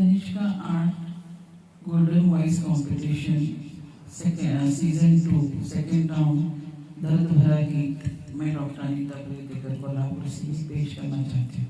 Tanishka art golden voice competition season 2 second round दर्द भरा गीत मैं डॉक्टर अनीता प्रेतेकर कोल्हापुर से पेश करना चाहती हूँ।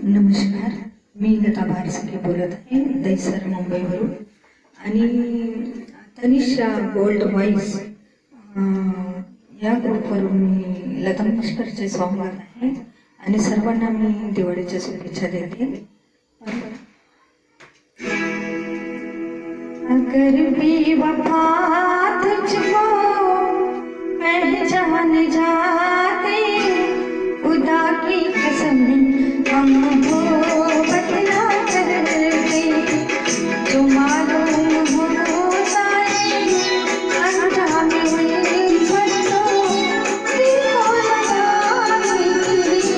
नमस्कार, मी लता बारसके बोलत आहे दैसर मुंबईवरून आणि तनिष्का गोल्ड व्हॉइस या ग्रुपवरून मी लता मंगेशकरचे सॉन्ग गात आहे आणि सर्वांना मी दिवाळीच्या शुभेच्छा देते। अगर बेवफा तुझको पहचान जाते खुदा की कसम हमको बदला करते जो मालूम हो सारे अंजाम बदलो दिल को लगाने की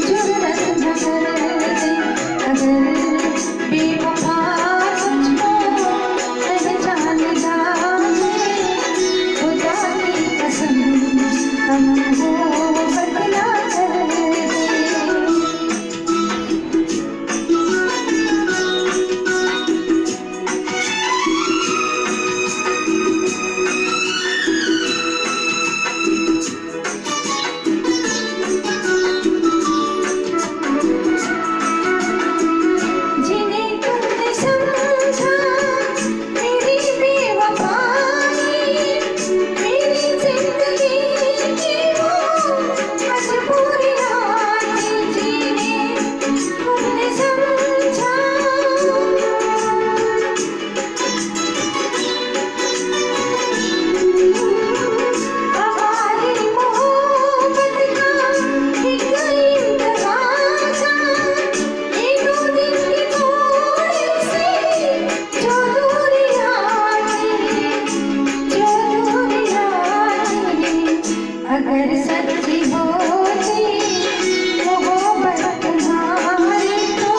जरूरत न करते। अगर बेवफा तुझको पहचान जाते अगर सच्ची होती मोहब्बत तुम्हारी तो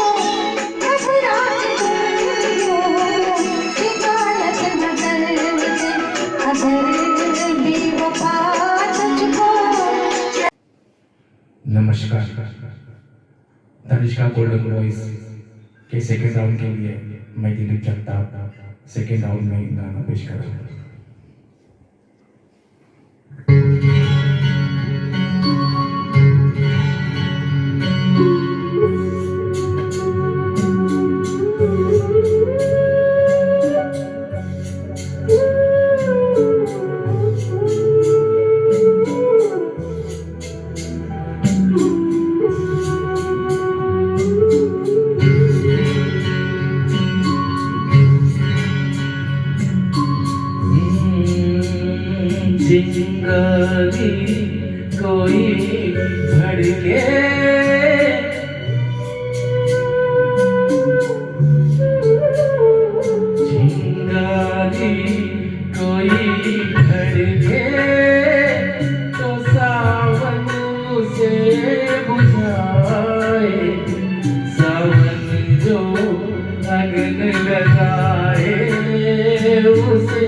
घबराए तुमको शिकायत न करते। अगर बेवफा तुझको। नमस्कार, तनिष्का गोल्डन वॉइस के सेकेंड राउंड के लिए मैं दिलीप जगताप सेकेंड राउंड में गाना पेश कर रहा हूँ। चिंगारी कोई भड़के चिंगारी कोई भड़के तो सावन उसे बुझाए। सावन जो अग्न लगाए उसे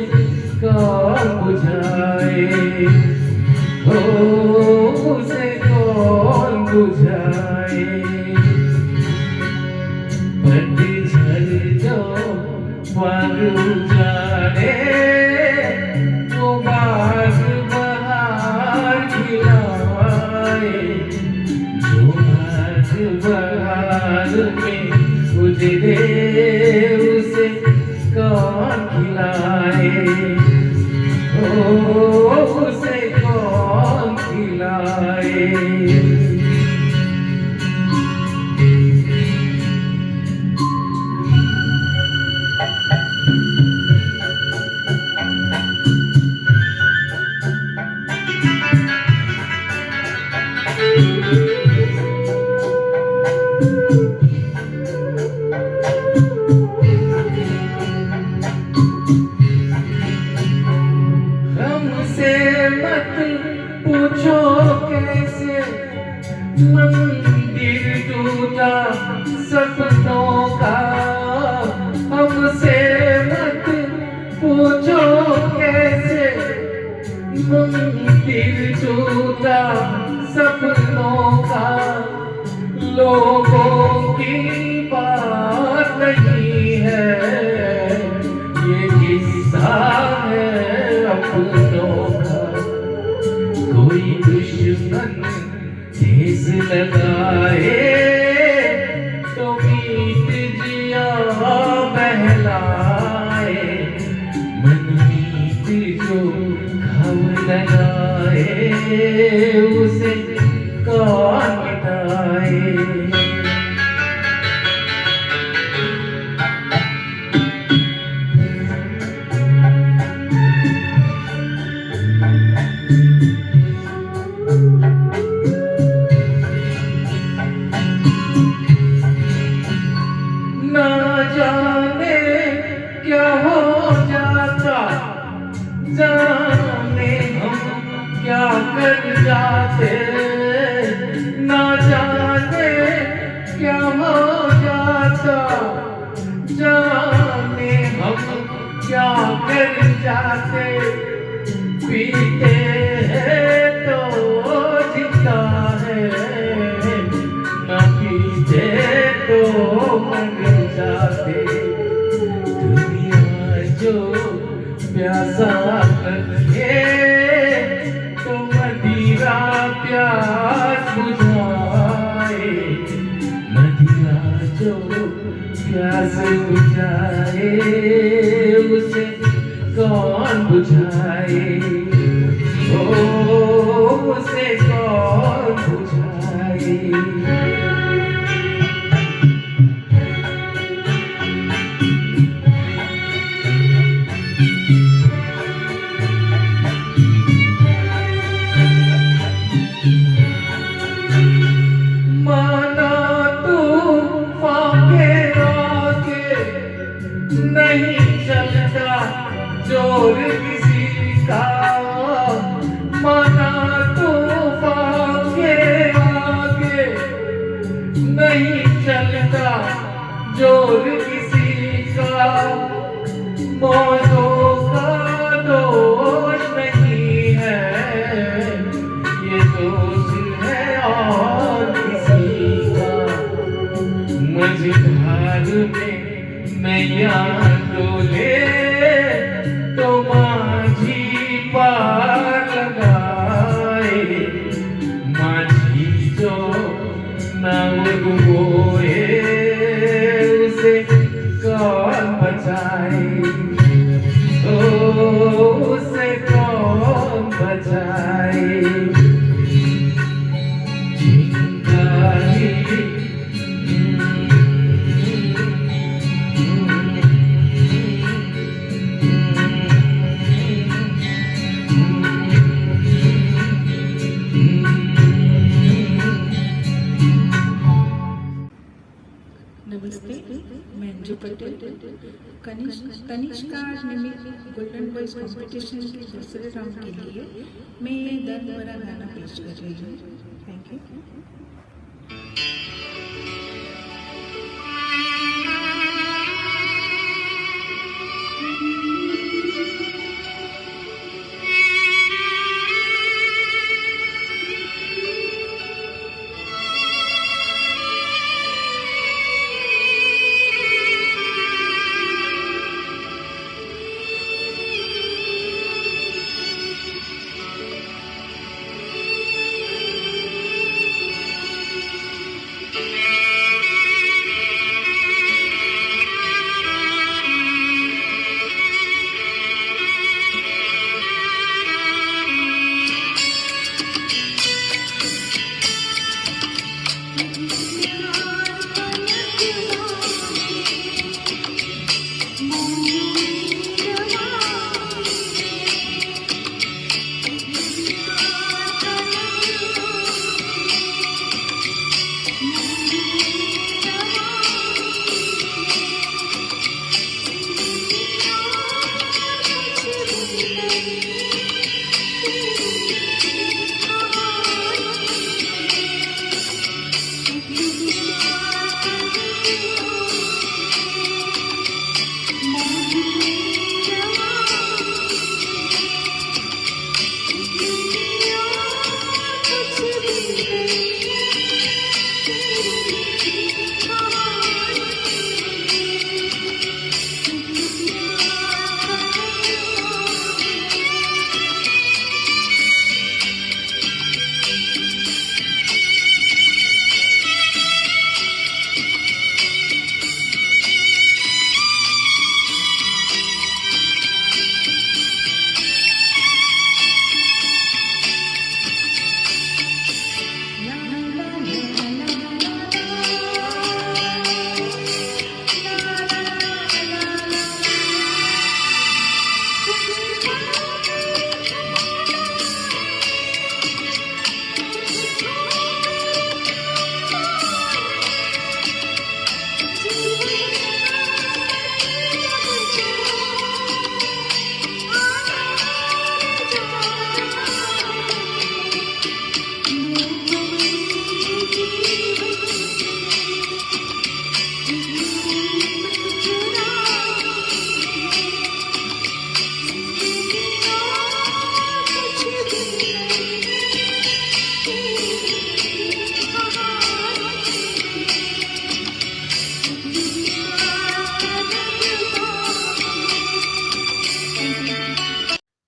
कौन बुझाए। हो उसे कौन बुझाए। पतझड़ जो बाग उजाड़े वो बाग बहार खिलाए। जो बाग बहार में उजड़े उसे कौन खिलाए। उसे कौन खिलाए। हमसे मत पूछो कैसे मंदिर टूटा सपनों का। हमसे मत पूछो कैसे मंदिर टूटा सपनों का। लोगों की बात नहीं है ये किस्सा है अपनों का। कोई दुश्मन ठेस लगाए तो मीत जिया बहलाए। मन मीत जो घाव लगाए उसे कौन मिटाए। ना जाने क्या हो जाता जाने हम क्या कर जाते। ना जाने क्या हो जाता जाने हम क्या कर जाते। पीते हैं तो जीता है न पीते तो मर जाते। दुनिया जो प्यासा रखे तो मदिरा प्यास बुझाए। मदिरा जो प्यास बुझाए उसे कौन बुझाए। उसे कौन बुझाए। माना तू फाके आके नहीं जाए चिंगारी नमस्ते, मैं अंजू पटेल। कनिष्का निमित्त गोल्डन वॉइस कॉम्पिटिशन के दूसरे राउंड के लिए मैं दर्द भरा गाना पेश कर रही हूँ। Thank you.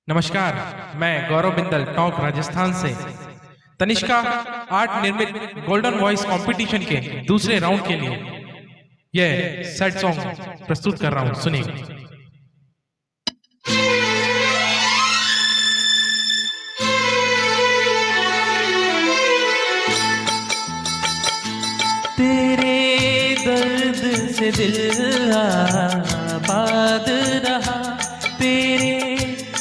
नमस्कार, मैं गौरव बिंदल टोंक राजस्थान से तनिष्का आर्ट निर्मित गोल्डन वॉइस कंपटीशन के दूसरे राउंड के लिए यह सैड सॉन्ग प्रस्तुत कर रहा हूं। सुनिए। तेरे दर्द से दिल आबाद रहा, तेरे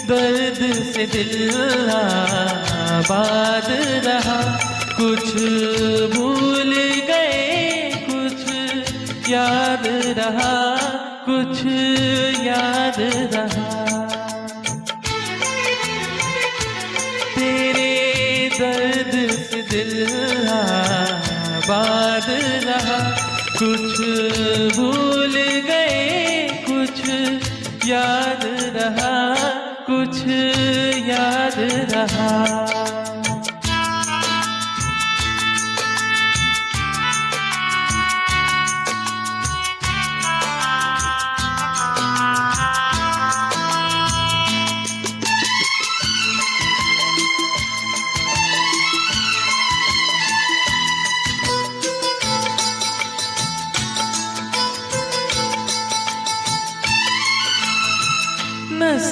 दर्द से दिल आबाद रहा। कुछ भूल गए, कुछ याद रहा, कुछ याद रहा। तेरे दर्द से दिल आबाद रहा। कुछ भूल गए, कुछ याद रहा, कुछ याद रहा।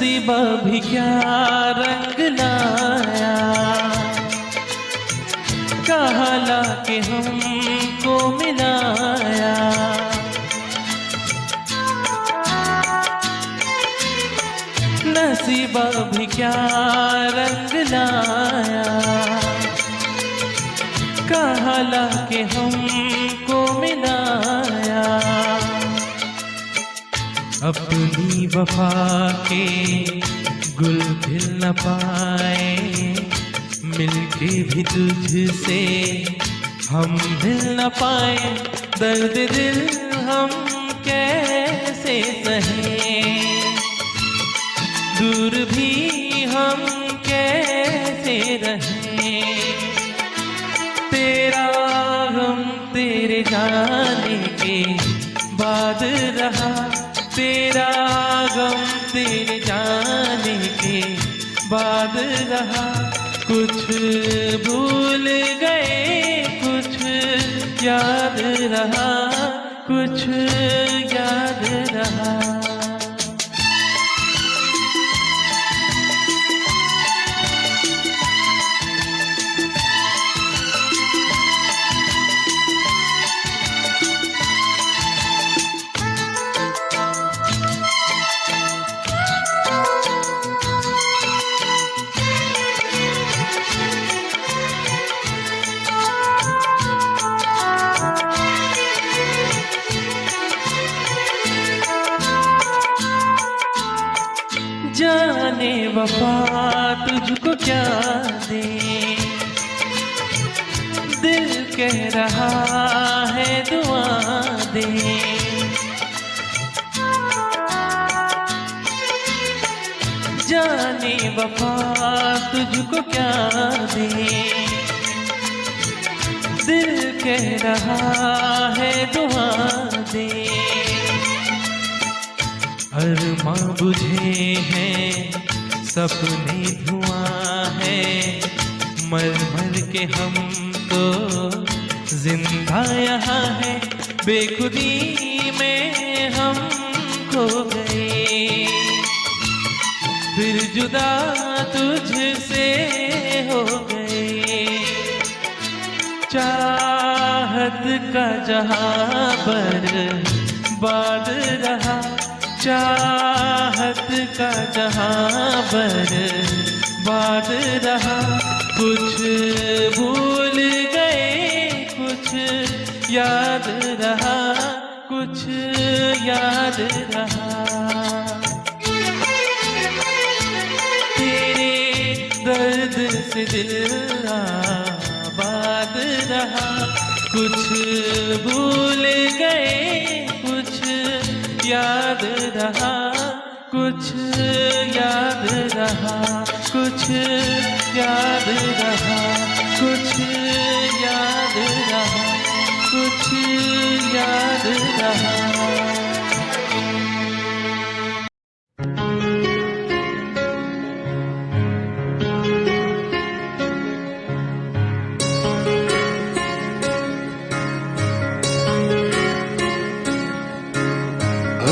नसीबा भी क्या रंग लाया, कहाँ लाके हमको मिलाया। नसीबा भी क्या रंग लाया, कहाँ लाके हमको मिलाया। अपनी वफा के गुल खिल न पाए, मिलके भी तुझसे हम मिल न पाए। दर्द दिल हम कैसे सहें, दूर भी हम कैसे रहें। तेरा गम तेरे जाने के बाद रहा, तेरा गम तेरे जाने के बाद रहा। कुछ भूल गए कुछ याद रहा, कुछ याद रहा। जाने वफा तुझको क्या दे, दिल कह रहा है दुआ दे। जाने वफा तुझको क्या दे, दिल कह रहा है दुआ दे। अरमां बुझे हैं सपने धुआं है, मर मर के हम तो जिंदा यहाँ है। बेखुदी में हम खो गए, फिर जुदा तुझसे हो गए। चाहत का जहां बर्बाद रहा, चाहत का जहां बर्बाद रहा। कुछ भूल गए कुछ याद रहा, कुछ याद रहा। तेरे दर्द से दिल आबाद रहा। कुछ भूल गए कुछ याद रहा, कुछ याद रहा, कुछ याद रहा, कुछ याद रहा, कुछ याद रहा।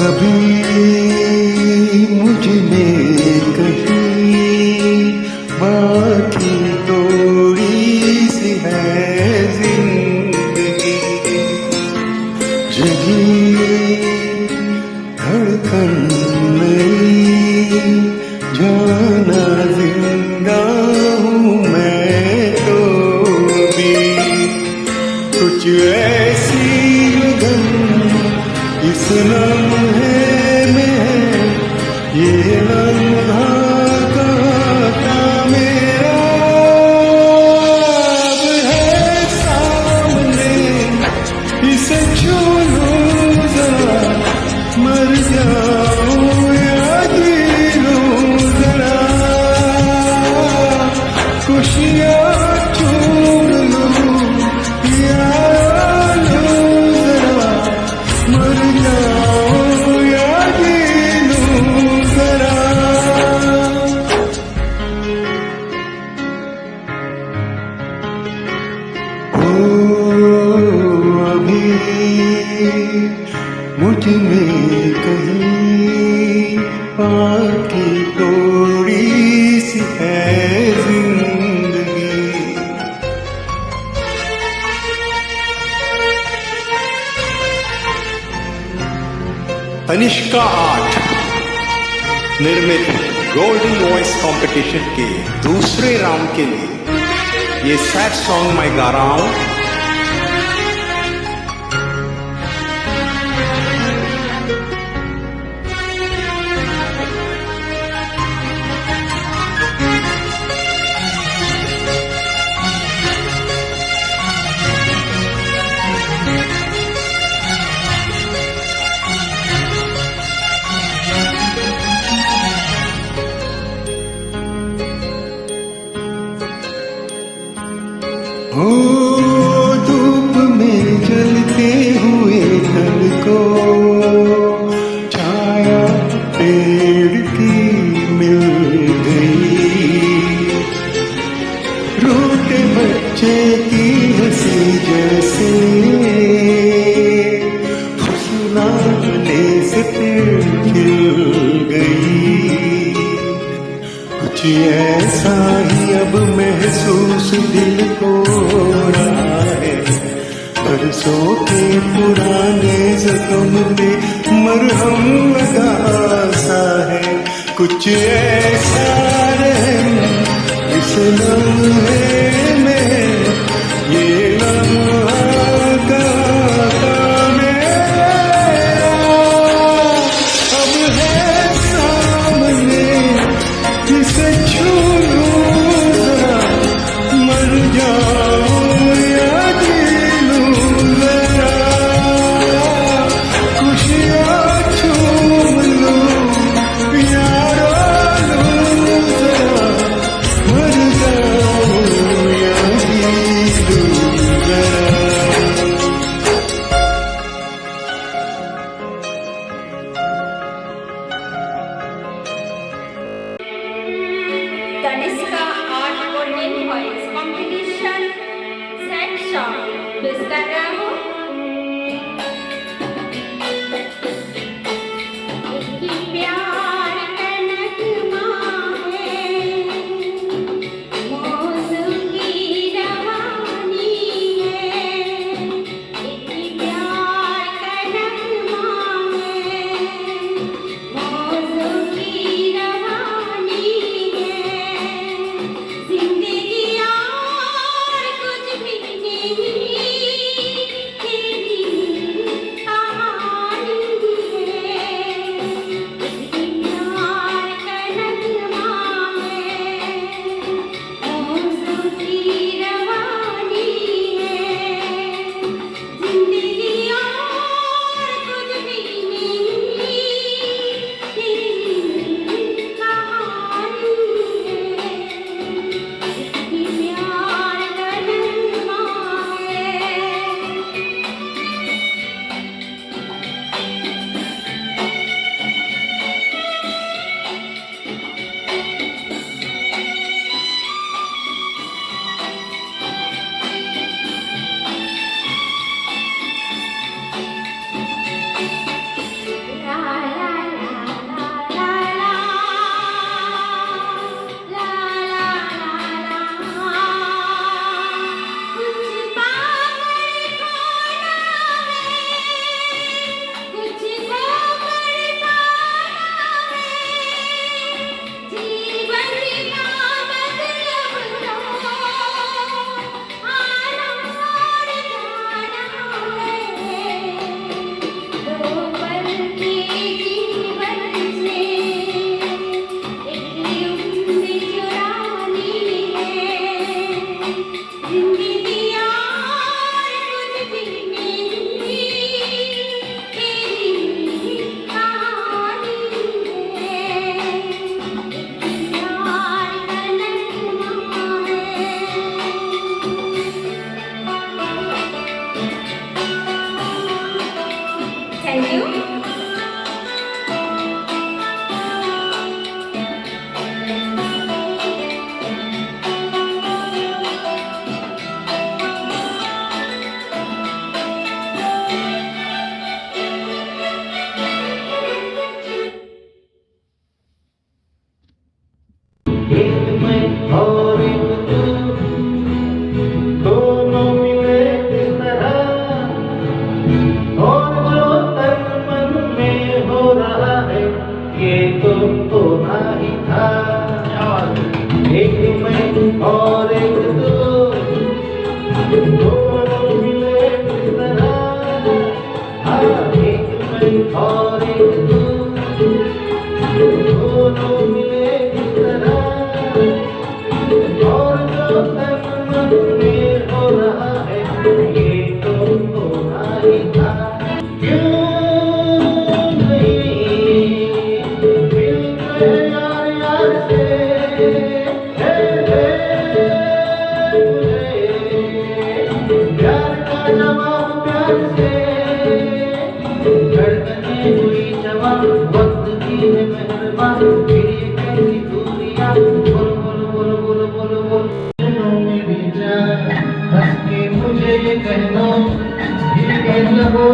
अभी मुझ में कहीं बाकी थोड़ी सी है जिंदगी, जगी धड़कन मेरी जाना जिंदा हूँ मैं तो भी। कुछ ऐसी लगन इस लम्हे में, ये लम्हा कहाँ था मेरा, अब है सामने इसे छू लूं जरा, मर जाऊं या जी लूं जरा। खुशियाँ छूट लूं या लूं जरा, मर जाऊं या जी लूं जरा। अभी मुझ में कहीं बाकी तो तनिष्का 8 निर्मित गोल्डन वॉइस कंपटीशन के दूसरे राउंड के लिए ये सैड सॉन्ग मैं गा रहा हूं। हो धूप में जलते हुए तन को छाया पेड़ की मिल गई, रोते बच्चे की हंसी जैसे फुसलाने से पेड़ खिल गई। कुछ ऐसा ही अब महसूस दिल को रहा है, बरसों के पुराने जख्म पे मरहम लगा सा है। कुछ ऐसा रहम इस लम्हे में, ये लम्हा कहाँ मेरा अब है सामने, जिसे छू लूं जरा मर जाऊं या जी लूं जरा, खुशियाँ छूम लूं या रो लूं जरा मर जाऊं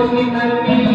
की धरती